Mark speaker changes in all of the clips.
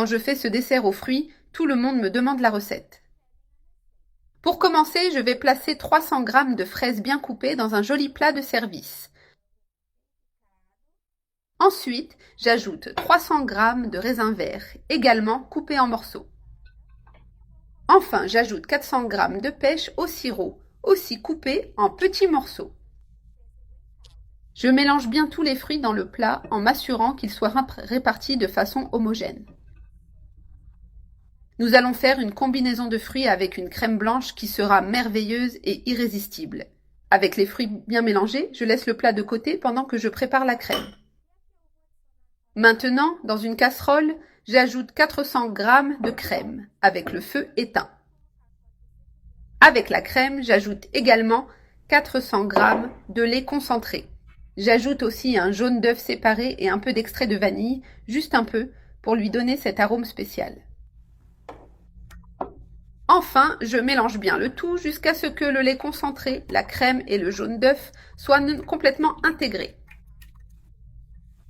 Speaker 1: Quand je fais ce dessert aux fruits, tout le monde me demande la recette. Pour commencer, je vais placer 300 g de fraises bien coupées dans un joli plat de service. Ensuite, j'ajoute 300 g de raisins verts, également coupés en morceaux. Enfin, j'ajoute 400 g de pêche au sirop, aussi coupés en petits morceaux. Je mélange bien tous les fruits dans le plat en m'assurant qu'ils soient répartis de façon homogène. Nous allons faire une combinaison de fruits avec une crème blanche qui sera merveilleuse et irrésistible. Avec les fruits bien mélangés, je laisse le plat de côté pendant que je prépare la crème. Maintenant, dans une casserole, j'ajoute 400 g de crème avec le feu éteint. Avec la crème, j'ajoute également 400 g de lait concentré. J'ajoute aussi un jaune d'œuf séparé et un peu d'extrait de vanille, juste un peu, pour lui donner cet arôme spécial. Enfin, je mélange bien le tout jusqu'à ce que le lait concentré, la crème et le jaune d'œuf soient complètement intégrés.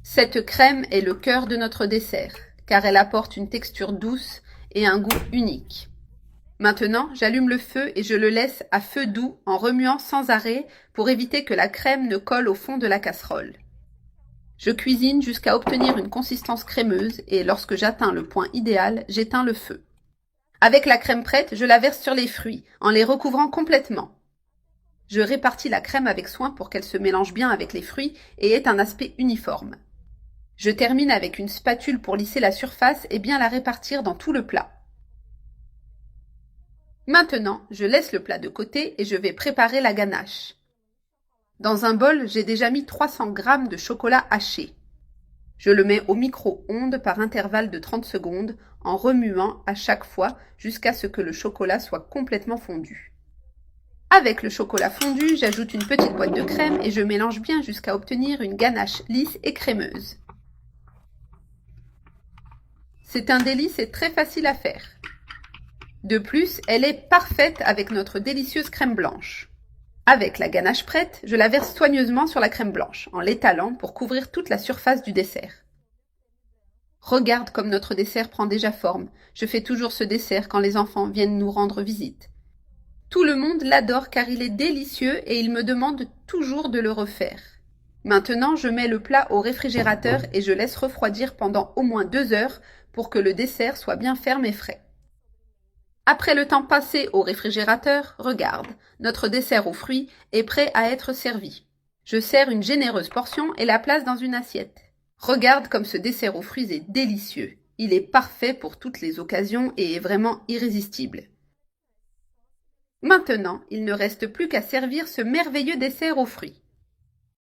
Speaker 1: Cette crème est le cœur de notre dessert, car elle apporte une texture douce et un goût unique. Maintenant, j'allume le feu et je le laisse à feu doux en remuant sans arrêt pour éviter que la crème ne colle au fond de la casserole. Je cuisine jusqu'à obtenir une consistance crémeuse et lorsque j'atteins le point idéal, j'éteins le feu. Avec la crème prête, je la verse sur les fruits, en les recouvrant complètement. Je répartis la crème avec soin pour qu'elle se mélange bien avec les fruits et ait un aspect uniforme. Je termine avec une spatule pour lisser la surface et bien la répartir dans tout le plat. Maintenant, je laisse le plat de côté et je vais préparer la ganache. Dans un bol, j'ai déjà mis 300 g de chocolat haché. Je le mets au micro-ondes par intervalle de 30 secondes en remuant à chaque fois jusqu'à ce que le chocolat soit complètement fondu. Avec le chocolat fondu, j'ajoute une petite boîte de crème et je mélange bien jusqu'à obtenir une ganache lisse et crémeuse. C'est un délice et très facile à faire. De plus, elle est parfaite avec notre délicieuse crème blanche. Avec la ganache prête, je la verse soigneusement sur la crème blanche, en l'étalant pour couvrir toute la surface du dessert. Regarde comme notre dessert prend déjà forme. Je fais toujours ce dessert quand les enfants viennent nous rendre visite. Tout le monde l'adore car il est délicieux et il me demande toujours de le refaire. Maintenant, je mets le plat au réfrigérateur et je laisse refroidir pendant au moins 2 heures pour que le dessert soit bien ferme et frais. Après le temps passé au réfrigérateur, regarde, notre dessert aux fruits est prêt à être servi. Je sers une généreuse portion et la place dans une assiette. Regarde comme ce dessert aux fruits est délicieux. Il est parfait pour toutes les occasions et est vraiment irrésistible. Maintenant, il ne reste plus qu'à servir ce merveilleux dessert aux fruits.